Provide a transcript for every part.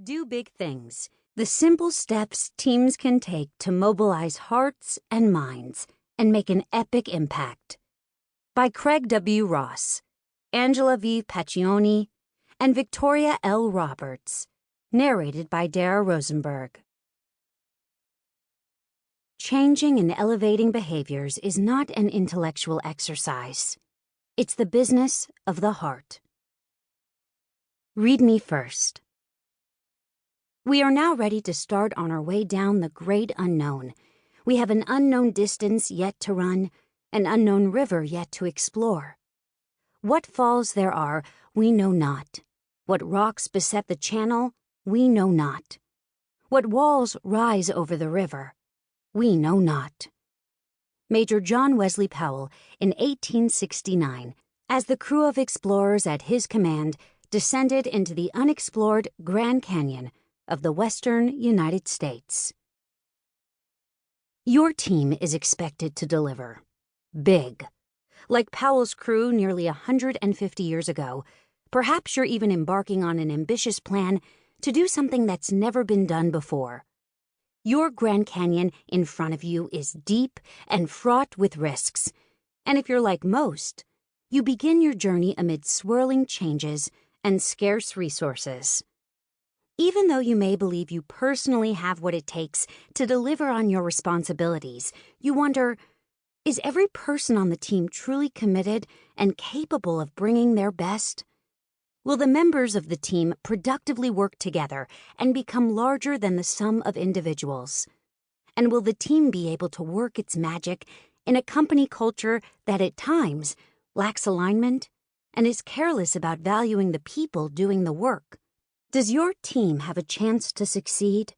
Do big things. The simple steps teams can take to mobilize hearts and minds and make an epic impact. By Craig W. Ross, Angela V. Paccione, and Victoria L. Roberts. Narrated by Dara Rosenberg. Changing and elevating behaviors is not an intellectual exercise. It's the business of the heart. Read me first. We are now ready to start on our way down the great unknown. We have an unknown distance yet to run, an unknown river yet to explore. What falls there are, we know not. What rocks beset the channel, we know not. What walls rise over the river, we know not. Major John Wesley Powell, in 1869, as the crew of explorers at his command descended into the unexplored Grand Canyon of the western United States. Your team is expected to deliver. Big. Like Powell's crew nearly 150 years ago, perhaps you're even embarking on an ambitious plan to do something that's never been done before. Your Grand Canyon in front of you is deep and fraught with risks, and if you're like most, you begin your journey amid swirling changes and scarce resources. Even though you may believe you personally have what it takes to deliver on your responsibilities, you wonder, is every person on the team truly committed and capable of bringing their best? Will the members of the team productively work together and become larger than the sum of individuals? And will the team be able to work its magic in a company culture that at times lacks alignment and is careless about valuing the people doing the work? Does your team have a chance to succeed?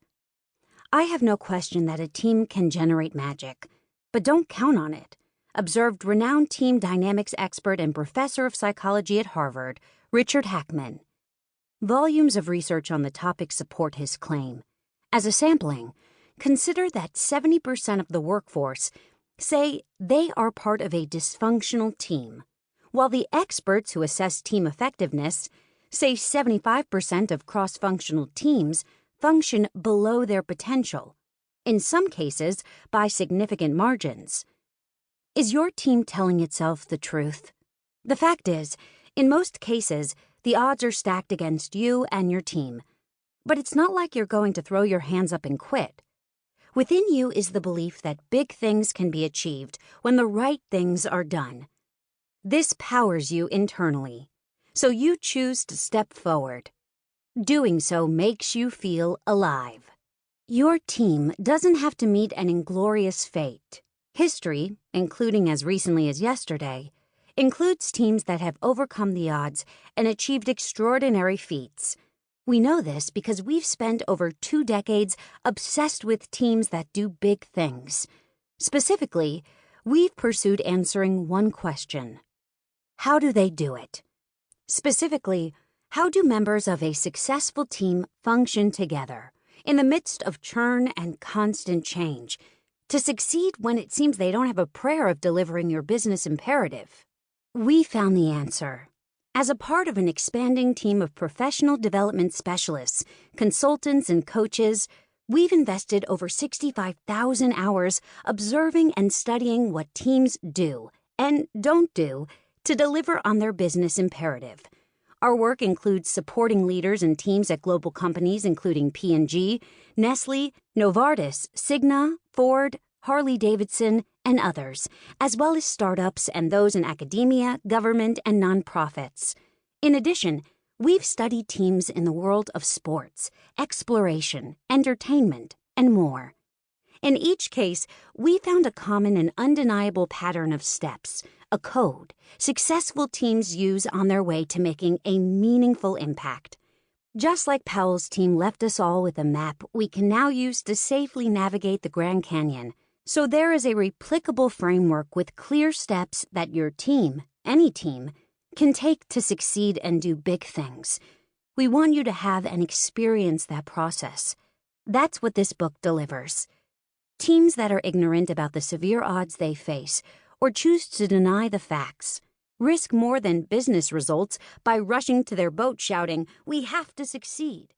I have no question that a team can generate magic, but don't count on it, observed renowned team dynamics expert and professor of psychology at Harvard, Richard Hackman. Volumes of research on the topic support his claim. As a sampling, consider that 70% of the workforce say they are part of a dysfunctional team, while the experts who assess team effectiveness say 75% of cross-functional teams function below their potential, in some cases by significant margins. Is your team telling itself the truth? The fact is, in most cases, the odds are stacked against you and your team. But it's not like you're going to throw your hands up and quit. Within you is the belief that big things can be achieved when the right things are done. This powers you internally, so you choose to step forward. Doing so makes you feel alive. Your team doesn't have to meet an inglorious fate. History, including as recently as yesterday, includes teams that have overcome the odds and achieved extraordinary feats. We know this because we've spent over 2 decades obsessed with teams that do big things. Specifically, we've pursued answering one question: how do they do it? Specifically, how do members of a successful team function together in the midst of churn and constant change to succeed when it seems they don't have a prayer of delivering your business imperative? We found the answer. As a part of an expanding team of professional development specialists, consultants, and coaches, we've invested over 65,000 hours observing and studying what teams do and don't do to deliver on their business imperative. Our work includes supporting leaders and teams at global companies including P&G, Nestle, Novartis, Cigna, Ford, Harley-Davidson, and others, as well as startups and those in academia, government, and nonprofits. In addition, we've studied teams in the world of sports, exploration, entertainment, and more. In each case, we found a common and undeniable pattern of steps, a code, successful teams use on their way to making a meaningful impact. Just like Powell's team left us all with a map we can now use to safely navigate the Grand Canyon, so there is a replicable framework with clear steps that your team, any team, can take to succeed and do big things. We want you to have and experience that process. That's what this book delivers. Teams that are ignorant about the severe odds they face or choose to deny the facts risk more than business results by rushing to their boat shouting, "We have to succeed."